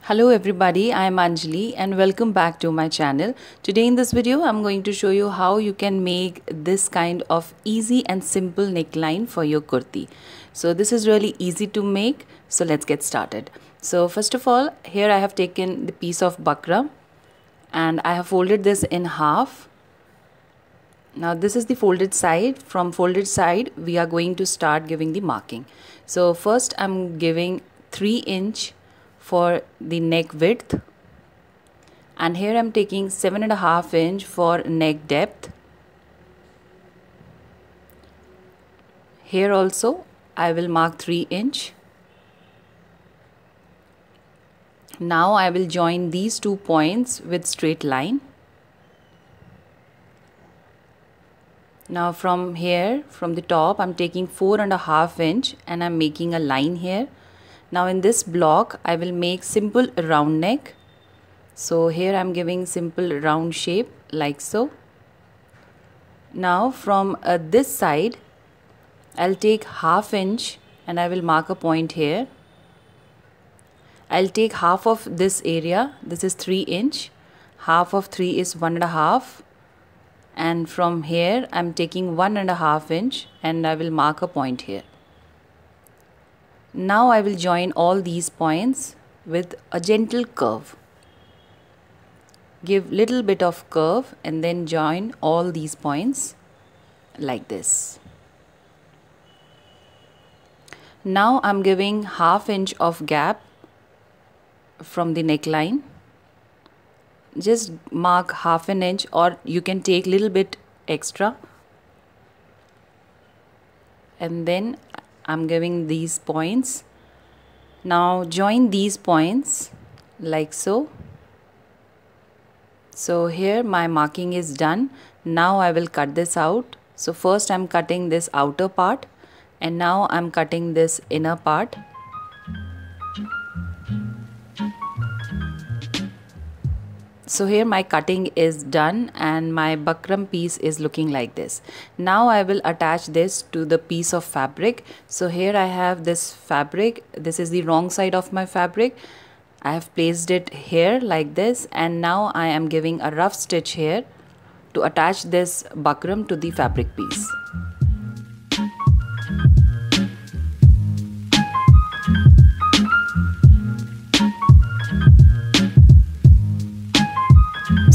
Hello everybody, I am Anjali and welcome back to my channel. Today in this video, I'm going to show you how you can make this kind of easy and simple neckline for your kurti. So this is really easy to make, so let's get started. So first of all, here I have taken the piece of buckram and I have folded this in half. Now this is the folded side. From folded side, we are going to start giving the marking. So first I'm giving 3" for the neck width, and here I'm taking 7.5" for neck depth. Here also I will mark 3". Now I will join these 2 points with straight line. Now from here, from the top, I'm taking 4.5" and I'm making a line here. Now in this block, I will make simple round neck. So here I'm giving simple round shape like so. Now from this side, I'll take 1/2" and I will mark a point here. I'll take half of this area. This is 3". Half of 3 is 1.5. And from here, I'm taking 1.5" and I will mark a point here. Now I will join all these points with a gentle curve. Give little bit of curve and then join all these points like this. Now I'm giving 1/2" of gap from the neckline. Just mark 1/2", or you can take little bit extra. And then I'm giving these points. Now join these points like so. So here my marking is done. Now I will cut this out. So first I'm cutting this outer part and now I'm cutting this inner part. So here my cutting is done and my buckram piece is looking like this. Now I will attach this to the piece of fabric. So here I have this fabric. This is the wrong side of my fabric. I have placed it here like this, and now I am giving a rough stitch here to attach this buckram to the fabric piece.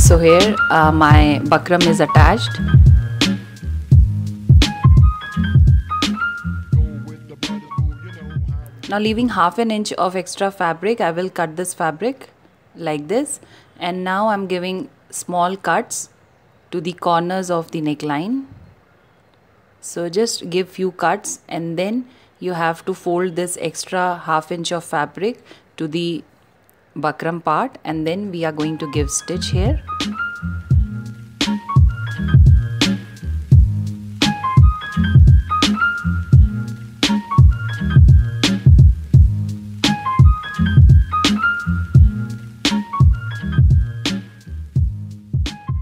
So here my buckram is attached. Now leaving 1/2" of extra fabric, I will cut this fabric like this, and now I'm giving small cuts to the corners of the neckline. So just give few cuts and then you have to fold this extra 1/2" of fabric to the buckram part, and then we are going to give stitch here.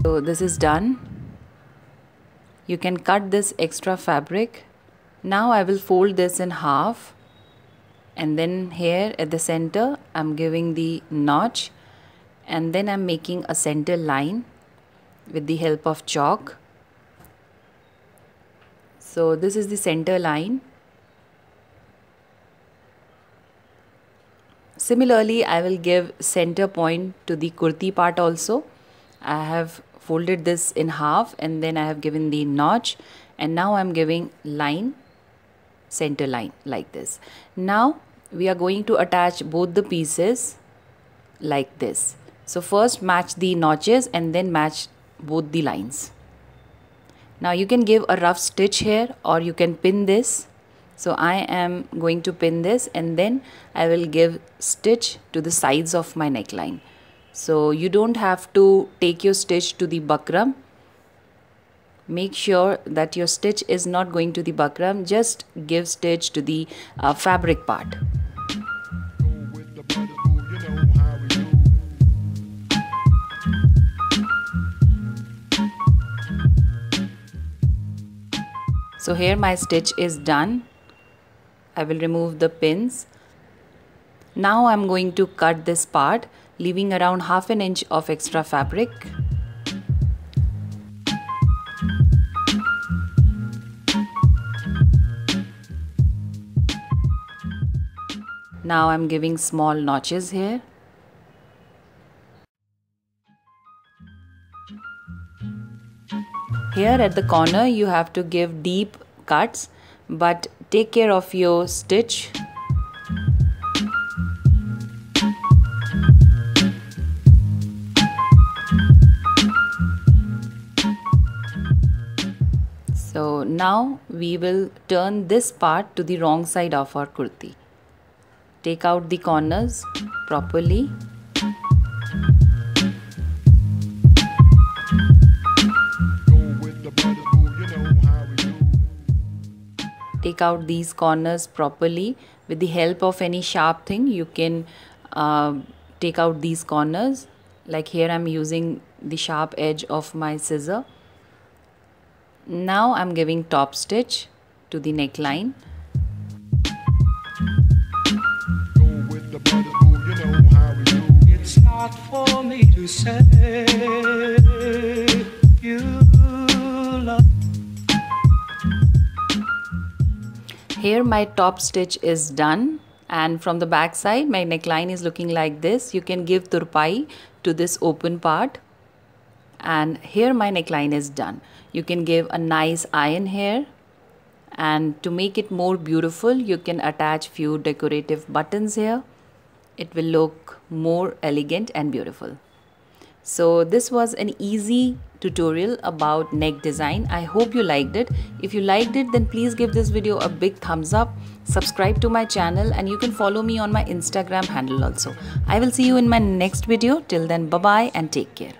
So this is done. You can cut this extra fabric. Now I will fold this in half. And then here at the center, I'm giving the notch, and then I'm making a center line with the help of chalk. So this is the center line. Similarly, I will give center point to the kurti part also. I have folded this in half and then I have given the notch, and now I'm giving line, center line like this. Now we are going to attach both the pieces like this. So first match the notches and then match both the lines. Now you can give a rough stitch here or you can pin this. So I am going to pin this and then I will give stitch to the sides of my neckline. So you don't have to take your stitch to the buckram. Make sure that your stitch is not going to the buckram. Just give stitch to the fabric part. So here my stitch is done. I will remove the pins. Now I'm going to cut this part, leaving around ½ inch of extra fabric. Now I'm giving small notches here. Here at the corner you have to give deep cuts, but take care of your stitch. So now we will turn this part to the wrong side of our kurti. Take out the corners properly. Take out these corners properly. With the help of any sharp thing, you can take out these corners. Like here I'm using the sharp edge of my scissor. Now I'm giving top stitch to the neckline. It's not for me to say you love. Here my top stitch is done, and from the back side my neckline is looking like this. You can give turpai to this open part, and here my neckline is done. You can give a nice iron here, and to make it more beautiful you can attach few decorative buttons here. It will look more elegant and beautiful. So this was an easy tutorial about neck design. I hope you liked it. If you liked it, then please give this video a big thumbs up. Subscribe to my channel, and you can follow me on my Instagram handle also. I will see you in my next video. Till then, bye bye and take care.